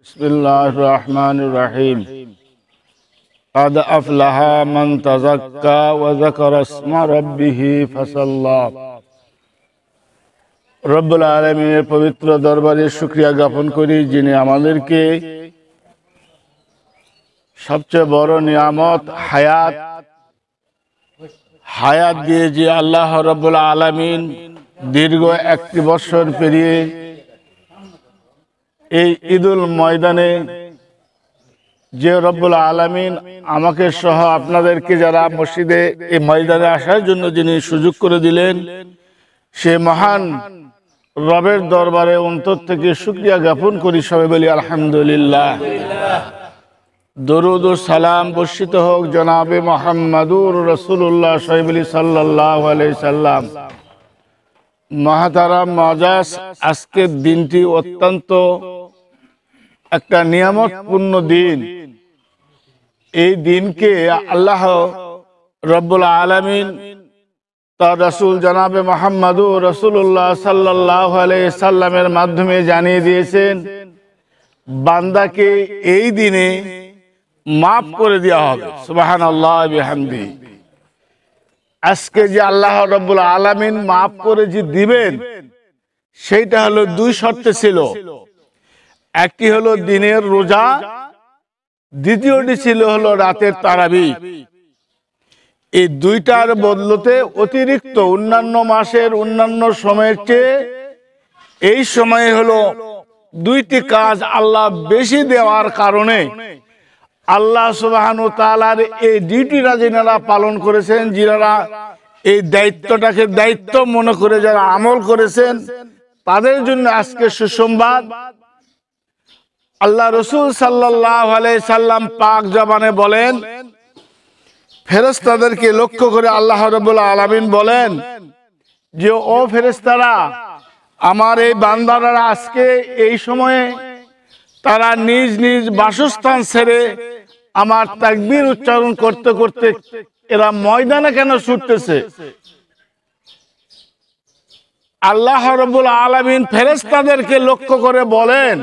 বিসমিল্লাহির রহমানির রহিম। قد أفلح من تزكى وذكر اسم ربه فصلى। রব্বুল আলামিনের পবিত্র দরবারে শুকরিয়া জ্ঞাপন করি, যিনি আমাদেরকে সবচেয়ে বড় নিয়ামত হায়াত দিয়ে যে আল্লাহ রব্বুল আলামিন দীর্ঘ 1 বছর পেরিয়ে এই ঈদুল ময়দানে যে রব্বুল আলামিন আমাকে সহ আপনাদেরকে যারা মসজিদে এই ময়দানে আসার জন্য যিনি সুযোগ করে দিলেন, সে মহান রবের দরবারে অন্তর থেকে শুকরিয়া জ্ঞাপন করি। সবাই বলি আলহামদুলিল্লাহ। দরুদ ও সালাম বর্ষিত হোক জনাবে মুহাম্মাদুর রাসূলুল্লাহ সাল্লাল্লাহু আলাইহি সাল্লাম। মহাতারাম মুআজ্জাজ, আজকের দিনটি অত্যন্ত একটা নিয়ামতপূর্ণ দিন। এই দিনকে আল্লাহ রব্বুল আলামিন তার রাসূল জনাবে মুহাম্মাদুর রাসূলুল্লাহ সাল্লাল্লাহু আলাইহি সাল্লামের মাধ্যমে জানিয়ে দিয়েছেন, বান্দাকে এই দিনে মাফ করে দেওয়া হবে। সুবহানাল্লাহ বিহামদি। আজকে যে আল্লাহ রব্বুল আলামিন মাফ করে যে দিবেন, সেইটা হলো 2 শর্তে ছিল। একটি হলো দিনের রোজা, দ্বিতীয়টি ছিল হলো রাতের তারাবি। এই দুইটার বদলতে অতিরিক্ত অন্যান্য মাসের অন্যান্য সময়ের চেয়ে এই সময়ে হলো 2টি কাজ আল্লাহ বেশি দেওয়ার কারণে আল্লাহ সুবহানাহু ওয়া তাআলার এই ডিউটিটা যিনারা পালন করেছেন, যিনারা এই দায়িত্বটাকে দায়িত্ব মনে করে যারা আমল করেছেন, তাদের জন্য আজকে সুসংবাদ। আল্লাহ রাসূল সাল্লাল্লাহু আলাইহি সাল্লাম পাক জবানে বলেন, ফেরেশতাদেরকে লক্ষ্য করে আল্লাহ রাব্বুল আলামিন বলেন যে, ও ফেরেশতারা, আমার এই বান্দারা আজকে এই সময়ে তারা নিজ নিজ বাসস্থান ছেড়ে আমার তাকবীর উচ্চারণ করতে করতে এরা ময়দানে কেন ছুটতেছে? আল্লাহ রাব্বুল আলামিন ফেরেশতাদেরকে লক্ষ্য করে বলেন।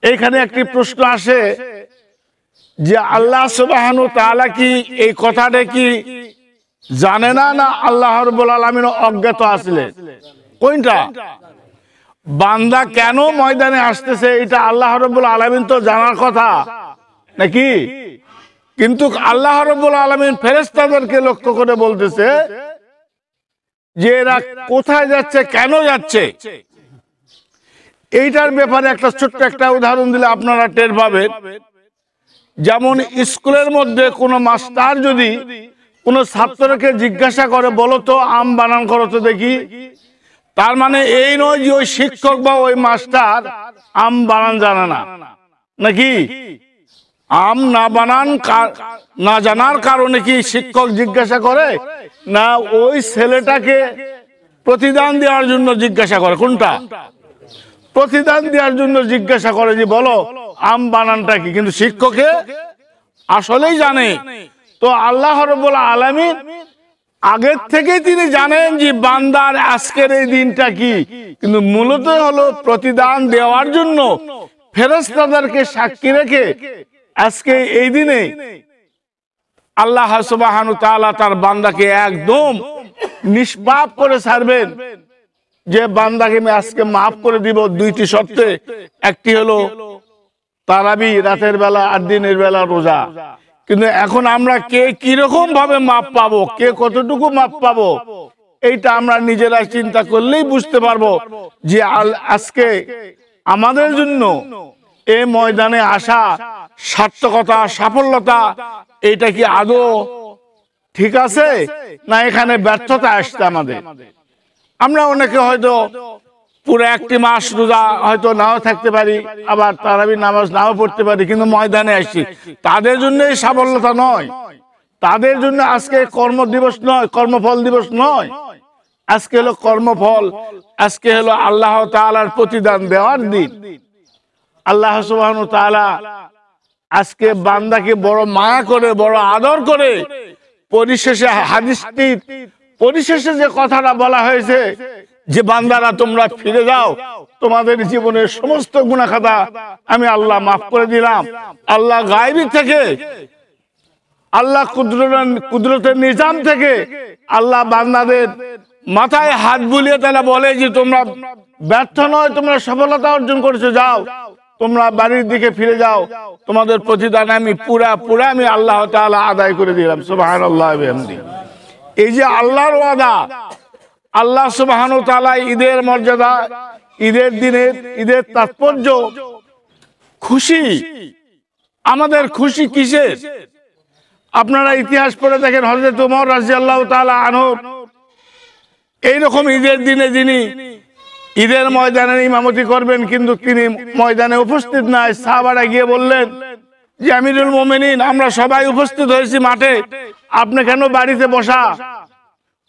এখানে একটি প্রশ্ন আসে যে আল্লাহ সুবহানাহু ওয়া তাআলা কি এই কথাটা কি জানে না, না আল্লাহ রাব্বুল আলামিন অজ্ঞাত আছিলেন? কোনটা? বান্দা কেন ময়দানে আসতেছে এটা আল্লাহ রাব্বুল আলামিন তো জানার কথা নাকি? কিন্তু আল্লাহ রাব্বুল আলামিন ফেরেশতাদেরকে লক্ষ্য করে বলতেছে যে এরা কোথায় যাচ্ছে, কেন যাচ্ছে। এইটার ব্যাপারে একটা ছোট্ট একটা উদাহরণ দিলে আপনারা টের পাবেন। যেমন স্কুলের মধ্যে কোনো মাস্টার যদি কোনো ছাত্রকে জিজ্ঞাসা করে, বলো তো আম বানান করো তো দেখি, তার মানে এই নয় যে ওই শিক্ষক বা ওই মাস্টার আম বানান জানে না, নাকি? আম না জানার কারণে কি শিক্ষক জিজ্ঞাসা করে? না, ওই ছেলেটাকে প্রতিদান দেওয়ার জন্য জিজ্ঞাসা করে। কোনটা? প্রতিদান দেওয়ার জন্য জিজ্ঞাসা করে যে বলো আম বানানটা কি, কিন্তু শিক্ষকে আসলেই জানে। তো আল্লাহ রাব্বুল আলামিন আগের থেকেই তিনি জানেন যে বান্দার আজকের এই দিনটা কি, কিন্তু মূলত হলো প্রতিদান দেওয়ার জন্য ফেরেশতাদেরকে সাক্ষী রেখে আজকে এই দিনে আল্লাহ সুবহানাহু ওয়া তাআলা তার বান্দাকে একদম নিষ্পাপ করে ছাড়বেন। যে বান্দাকে আমি আজকে মাফ করে দিব 2টি শর্তে। একটি হলো তারাবি রাতের বেলা, আর দিনের বেলা রোজা। কিন্তু এখন আমরা কে কিরকম ভাবে মাপ পাবো, কে কতটুকু মাপ পাবো, এইটা আমরা নিজেরা চিন্তা করলেই বুঝতে পারবো যে আজকে আমাদের জন্য এই ময়দানে আসা সার্থকতা, সাফল্যতা, এইটা কি আদৌ ঠিক আছে, না এখানে ব্যর্থতা আসছে আমাদের? আমরা অনেকে হয়তো পুরো 1টি মাস রোজা হয়তো নাও থাকতে পারি, আবার তারাবি নামাজ নাও পড়তে পারি, কিন্তু ময়দানে আসছি। তাদের জন্য এই সাফল্যতা নয়, তাদের জন্য আজকে কর্মদিবস নয়, কর্মফল দিবস নয়। আজকে হলো কর্মফল, আজকে হলো আল্লাহ তাআলার প্রতিদান দেওয়ার দিন। আল্লাহ সুবহানাহু ওয়া তাআলা আজকে বান্দাকে বড় মায়া করে, বড় আদর করে পরিশেষে হাদিসটির পরিশেষে যে কথাটা বলা হয়েছে যে বান্দারা তোমরা ফিরে যাও, তোমাদের জীবনের সমস্ত গুনাহ খাতা আমি আল্লাহ মাফ করে দিলাম। আল্লাহ গায়বী থেকে, আল্লাহ কুদরতের নিজাম থেকে আল্লাহ বান্দাদের মাথায় হাত বুলিয়ে তারা বলে যে তোমরা ব্যর্থ নয়, তোমরা সফলতা অর্জন করেছো, যাও তোমরা বাড়ির দিকে ফিরে যাও, তোমাদের প্রতিদান আমি পুরা আমি আল্লাহ তাআলা আদায় করে দিলাম। সুবহানাল্লাহ বিহামদি। এই যে আল্লাহর ওয়াদা, আল্লাহ সুবহানাহু ওয়া তাআলা ঈদের মর্যাদা, ঈদের দিনের, ঈদের তাৎপর্য, খুশি। আমাদের খুশি কিসের? আপনারা ইতিহাস পড়ে দেখেন, হযরত ওমর রাদিয়াল্লাহু তাআলা আনহু এইরকম ঈদের দিনে যিনি ঈদের ময়দানে ইমামতি করবেন, কিন্তু তিনি ময়দানে উপস্থিত নাই। সাহাবারা গিয়ে বললেন যে আমিরুল মুমিনিন, আমরা সবাই উপস্থিত হয়েছি মাঠে, আপনি কেন বাড়িতে বসা?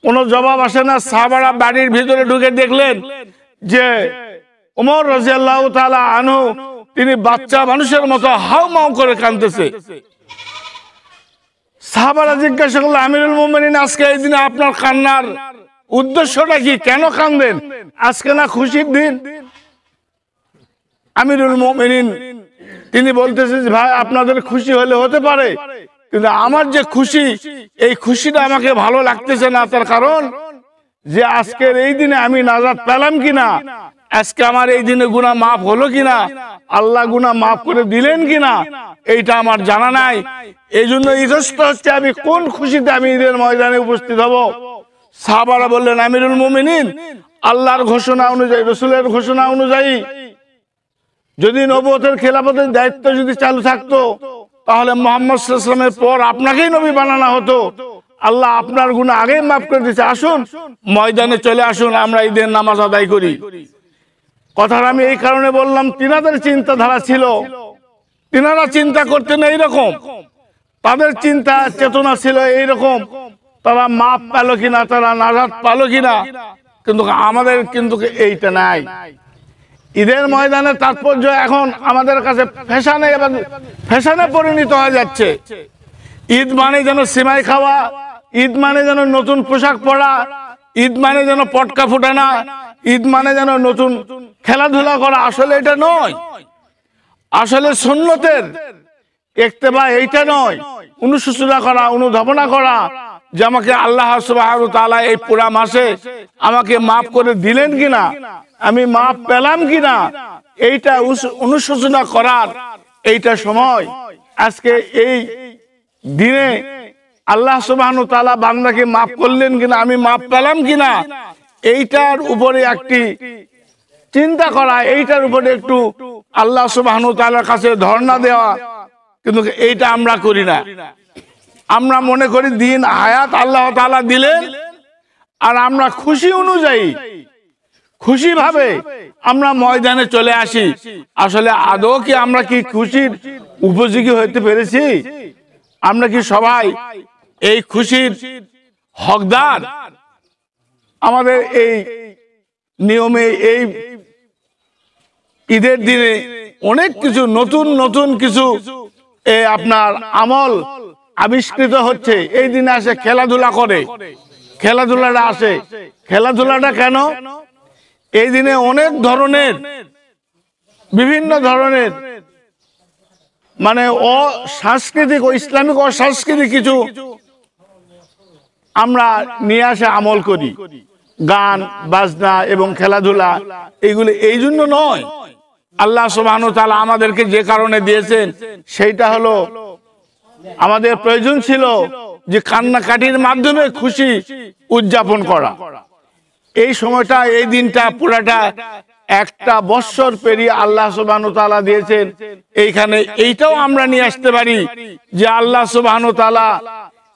কোনো জবাব আসে না। সাহাবারা বাড়ির ভিতরে ঢুকে দেখলেন যে ওমর রাদিয়াল্লাহু তাআলা আনহু তিনি বাচ্চা মানুষের মতো হাউমাউ করে কাঁদতেছে। সাহাবারা জিজ্ঞাসা করলো, আমিরুল মুমিনিন, আজকে এই দিনে আপনার কান্নার উদ্দেশ্যটা কি? কেন কাঁদেন? আজকে না খুশির দিন? আমিরুল মুমিনিন তিনি বলতেছেন, ভাই আপনাদের খুশি হলে হতে পারে, কিন্তু আমার যে খুশি, এই খুশিটা আমাকে ভালো লাগতেছে না। তার কারণ যে আজকের এই দিনে আমি নাজাত পেলাম কিনা, আজকে আমার এই দিনে গুনাহ মাফ হলো কিনা, আল্লাহ গুনাহ মাফ করে দিলেন কিনা, এইটা আমার জানা নাই। এই জন্য ইতস্ত হচ্ছে আমি কোন খুশিতে আমি ঈদের ময়দানে উপস্থিত হব। সাহাবারা বললেন, আমিরুল মুমিনিন, আল্লাহর ঘোষণা অনুযায়ী, রাসূলের ঘোষণা অনুযায়ী যদি নবুয়তের খেলাফতের দায়িত্ব যদি চালু থাকতো, তাহলে মুহাম্মদ সাল্লাল্লাহু আলাইহি ওয়াসাল্লামের পর আপনাকেই নবী বানানো হতো। আল্লাহ আপনার গুনাহ আগেই মাফ করে দিয়েছে, আসুন ময়দানে চলে আসুন, আমরা ঈদের নামাজ আদায় করি। কথাটা আমি এই কারণে বললাম, তিনাদের চিন্তাধারা ছিল, তিনারা চিন্তা করতেন এইরকম, তাদের চিন্তা চেতনা ছিল এইরকম, তারা মাপ পেল কিনা, তারা নাজাত পেল কিনা। কিন্তু আমাদের কিন্তু এইটা নাই। ঈদের ময়দানের তাৎপর্য এখন আমাদের কাছে ফ্যাশনে পরিণত হয়ে যাচ্ছে। ঈদ মানে যেন সিমাই খাওয়া, ঈদ মানে যেন নতুন পোশাক পরা, ঈদ মানে যেন পটকা ফুটানা, ঈদ মানে যেন নতুন খেলাধুলা করা। আসলে এটা নয়। আসলে সুন্নতের ইত্তেবা এইটা নয়। অনুশোচনা করা, অনুধাবনা করা যে আমাকে আল্লাহ সুবহানাহু ওয়া তাআলা এই পুরা মাসে আমাকে মাফ করে দিলেন কিনা, আমি মাফ পেলাম কিনা, এইটা অনুশোচনা করার এইটা সময়। আজকে এই দিনে আল্লাহ সুবহানাহু ওয়া তাআলা বান্দাকে মাফ করলেন কিনা, আমি মাফ পেলাম কিনা, এইটার উপরে একটি চিন্তা করা, এইটার উপরে একটু আল্লাহ সুবহানাহু ওয়া তাআলার কাছে ধর্ণা দেওয়া, কিন্তু এইটা আমরা করি না। আমরা মনে করি দিন হায়াত আল্লাহ তাআলা দিলেন, আর আমরা খুশি অনুযায়ী, খুশি ভাবে আমরা ময়দানে চলে আসি। আসলে আদৌ কি আমরা কি খুশির উপযোগী হতে পেরেছি? আমরা কি সবাই এই খুশির হকদার? আমাদের এই নিয়মে এই ঈদের দিনে অনেক কিছু নতুন কিছু আপনার আমল আবিষ্কৃত হচ্ছে। এই দিনে আসে খেলাধুলা করে, খেলাধুলাটা আসে। খেলাধুলাটা কেন? এই দিনে অনেক ধরনের, বিভিন্ন ধরনের মানে অসাংস্কৃতিক ও ইসলামিক অসাংস্কৃতিক কিছু আমরা নিয়ে আসে আমল করি। গান বাজনা এবং খেলাধুলা এইগুলো এই জন্য নয়। আল্লাহ সুবহানাহু ওয়া তাআলা আমাদেরকে যে কারণে দিয়েছেন সেইটা হলো, আমাদের প্রয়োজন ছিল যে কান্নাকাটির মাধ্যমে খুশি উদযাপন করা। এই সময়টা, এই দিনটা পুরাটা একটা বৎসর পেরিয়ে আল্লাহ সুবহানাহু ওয়া তাআলা দিয়েছেন। এইখানে এইটাও আমরা নিয়ে আসতে পারি যে আল্লাহ সুবহানাহু ওয়া তাআলা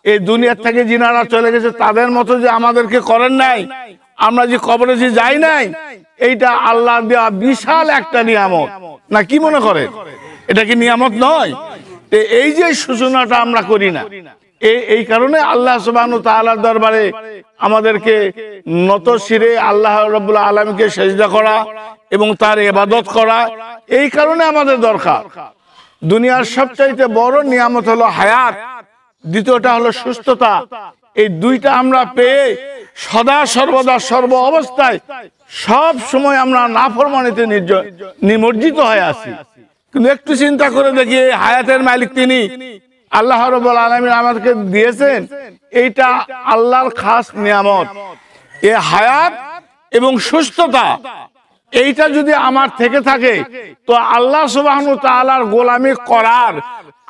এই দুনিয়া থেকে যিনারা চলে গেছে তাদের মতো যে আমাদেরকে করেন নাই, আমরা যে কবরে যে যাই নাই, এইটা আল্লাহ দেওয়া বিশাল একটা নিয়ামত। না কি মনে করেন? এটা কি নিয়ামত নয়? এই যে সূচনাটা আমরা করি না, এই কারণে আল্লাহ সুবহানাহু ওয়া তাআলার দরবারে আমাদেরকে নত শিরে আল্লাহ রাব্বুল আলামিনকে সিজদা করা এবং তার ইবাদত করা, এই কারণে আমাদের দরকার। দুনিয়ার সবচাইতে বড় নিয়ামত হলো হায়াত, দ্বিতীয়টা হলো সুস্থতা। এই দুইটা আমরা পেয়ে সদা সর্বদা সর্ব অবস্থায় সব সময় আমরা নাফরমানিতে নিমজ্জিত হয়ে আছি। কিন্তু একটু চিন্তা করে দেখি, হায়াতের মালিক তিনি, আল্লাহ রাব্বুল আলামিন আমাদেরকে দিয়েছেন, এইটা আল্লাহর খাস নিয়ামত। এই হায়াত এবং সুস্থতা এইটা যদি আমার থেকে থাকে, তো আল্লাহ সুবহানাহু ওয়া তাআলার গোলামি করার,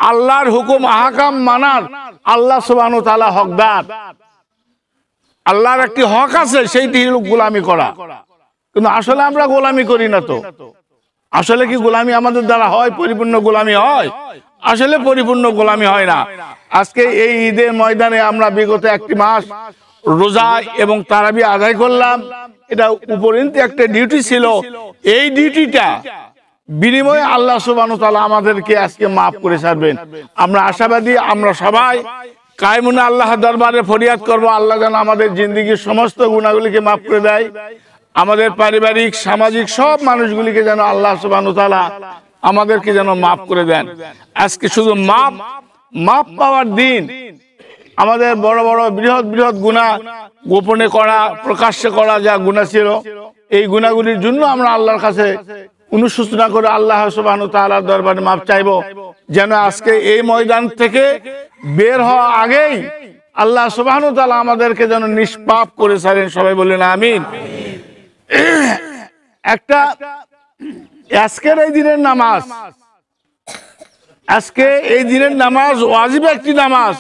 আল্লাহর হুকুম আহকাম মানার আল্লাহ সুবহানাহু ওয়া তাআলা হকদার। আল্লাহর একটি হক আছে, সেইটি হলো গোলামি করা। কিন্তু আসলে আমরা গোলামি করি না। তো আসলে কি গোলামি আমাদের দ্বারা হয়? পরিপূর্ণ গোলামি হয়? আসলে পরিপূর্ণ গোলামি হয় না। আজকে এই ঈদের ময়দানে আমরা বিগত একটি মাস রোজা এবং তারাবি আদায় করলাম। এটা উপরন্তু একটা ডিউটি ছিল। এই ডিউটিটা বিনিময়ে আল্লাহ সুবহানাহু ওয়া তাআলা আমাদেরকে আজকে মাফ করে ছাড়বেন। আমরা আশাবাদী, আমরা সবাই কায়মুনে আল্লাহর দরবারে ফরিয়াদ করব, আল্লাহ যেন আমাদের জিন্দেগির সমস্ত গুনাহগুলিকে মাফ করে দেয়। আমাদের পারিবারিক, সামাজিক সব মানুষগুলিকে যেন আল্লাহ সুবহানাহু ওয়া তাআলা আমাদেরকে যেন মাফ করে দেন। আজকে শুধু মাফ পাওয়ার দিন। আমাদের বড় বড় বৃহৎ বৃহৎ গুনাহ গোপনে করা, প্রকাশ্যে করা যা গুনাহ ছিল, এই গুনাহগুলির জন্য আমরা আল্লাহর কাছে অনুশোচনা করে আল্লাহ সুবহানাহু ওয়া তাআলার দরবারে মাফ চাইবো, যেন আজকে এই ময়দান থেকে বের হওয়া আগেই আল্লাহ সুবহানাহু ওয়া তাআলা আমাদেরকে যেন নিষ্পাপ করে ছাড়েন। সবাই বলেন আমিন। একটা আজকের এই দিনের নামাজ, আজকে এই দিনের নামাজ ওয়াজিব একটি নামাজ।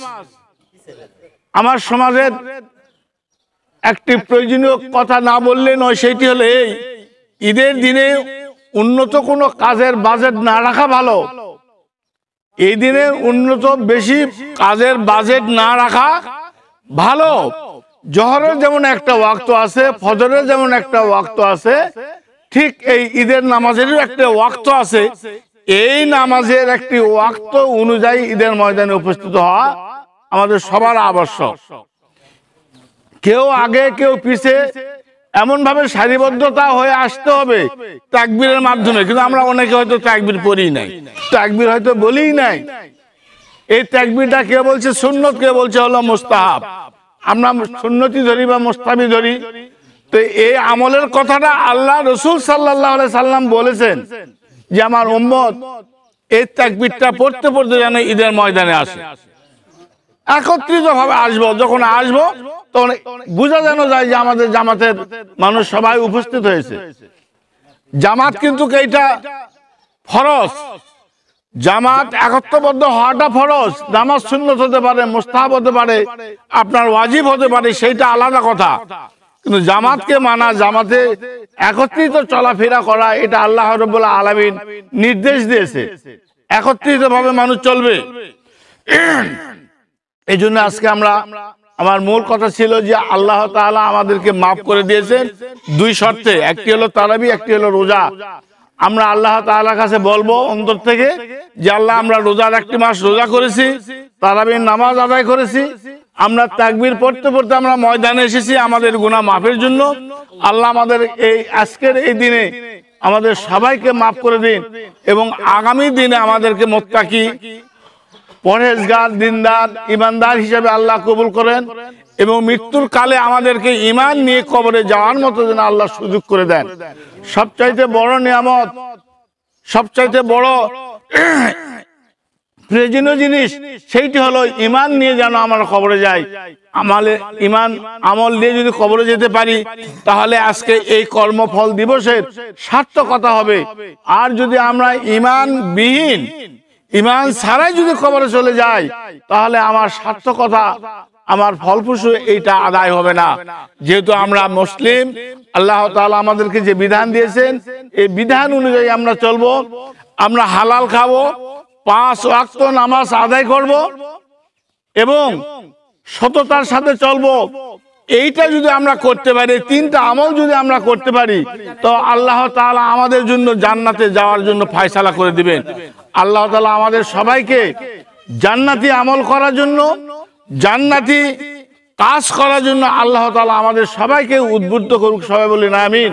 আমার সমাজের একটি প্রয়োজনীয় কথা না বললে নয়, সেইটি হলো এই, ঈদের দিনে উন্নত কোনো কাজের বাজেট না রাখা ভালো। এই দিনে উন্নত বেশি কাজের বাজেট না রাখা ভালো। জোহরের যেমন একটা ওয়াক্ত আছে, ফজরের যেমন একটা ওয়াক্ত আছে, ঠিক এই ঈদের নামাজেরও একটা ওয়াক্ত আছে। এই নামাজের একটি ওয়াক্ত অনুযায়ী ঈদের ময়দানে উপস্থিত হওয়া আমাদের সবার আবশ্যক। কেউ আগে কেউ পিছে এমন ভাবে সারিবদ্ধতা হয়ে আসতে হবে তাকবীরের মাধ্যমে। কিন্তু আমরা অনেকে হয়তো তাকবীর পড়ি নাই, তাকবীর হয়তো বলিই নাই। এই তাকবীরটা কে বলছে সুন্নত, কে বলছে হলো মুস্তাহাব। আমরা সুন্নতি ধরি বা মুস্তাহাবি ধরি। তো এই আমলের কথাটা আল্লাহ রাসূল সাল্লাল্লাহু আলাইহি সাল্লাম বলেছেন যে আমার উম্মত এই তাকবীরটা পড়তে পড়তে যেন ঈদের ময়দানে আসে, একত্রিত ভাবে আসবো। যখন আসবো তখন বোঝা যেন যায় যে আমাদের জামাতের মানুষ সবাই উপস্থিত হয়েছে। জামাত কিন্তু এইটা ফরজ, জামাত একত্রবদ্ধ হওয়াটা ফরজ। নামাজ সুন্নত হতে পারে, মুস্তাহাব হতে পারে, আপনার ওয়াজিব হতে পারে, সেইটা আলাদা কথা। কিন্তু জামাতকে মানা, জামাতে একত্রিত চলাফেরা করা, এটা আল্লাহ রাব্বুল আলামিন নির্দেশ দিয়েছে। একত্রিত ভাবে মানুষ চলবে। এই জন্য আজকে আমার মূল কথা ছিল যে আল্লাহ তাআলা আমাদেরকে মাফ করে দিয়েছেন দুই শর্তে, একটি হলো তারাবি, একটি হলো রোজা। আমরা আল্লাহ তাআলার কাছে বলবো অন্তর থেকে যে আল্লাহ, আমরা রোজার একটি মাস রোজা করেছি, তারাবির নামাজ আদায় করেছি, আমরা তাকবীর পড়তে পড়তে আমরা ময়দানে এসেছি আমাদের গুনাহ মাফের জন্য। আল্লাহ আমাদের এই আজকের এই দিনে আমাদের সবাইকে মাফ করে দিন এবং আগামী দিনে আমাদেরকে মুত্তাকি, পরহেজগার, দিনদার, ইমানদার হিসেবে আল্লাহ কবুল করেন এবং মৃত্যুর কালে আমাদেরকে ঈমান নিয়ে কবরে যাওয়ার মতো যেন আল্লাহ সুযোগ করে দেন। সবচাইতে বড় নিয়ামত, সবচাইতে বড় প্রয়োজনীয় জিনিস সেইটি হলো ঈমান নিয়ে যেন আমরা কবরে যাই। আমল নিয়ে যদি কবরে যেতে পারি তাহলে আজকে এই কর্মফল দিবসের সার্থকতা হবে। আর যদি আমরা ঈমানবিহীন, ঈমান ছাড়াই যদি কবরে চলে যাই তাহলে আমার সার্থকতা, আমার ফলপ্রসূ এইটা আদায় হবে না। যেহেতু আমরা মুসলিম, আল্লাহ তাআলা আমাদেরকে যে বিধান দিয়েছেন এই বিধান অনুযায়ী আমরা চলবো। আমরা হালাল খাবো, 5 ওয়াক্ত নামাজ আদায় করব এবং সততার সাথে চলবো। এইটা যদি আমরা করতে পারি, 3টা আমল যদি আমরা করতে পারি, তো আল্লাহ তাআলা আমাদের জন্য জান্নাতে যাওয়ার জন্য ফয়সালা করে দিবেন। আল্লাহ তাআলা আমাদের সবাইকে জান্নাতি আমল করার জন্য, জান্নাতি কাজ করার জন্য আল্লাহ তাআলা আমাদের সবাইকে উদ্বুদ্ধ করুক। সবাই বলি আমিন।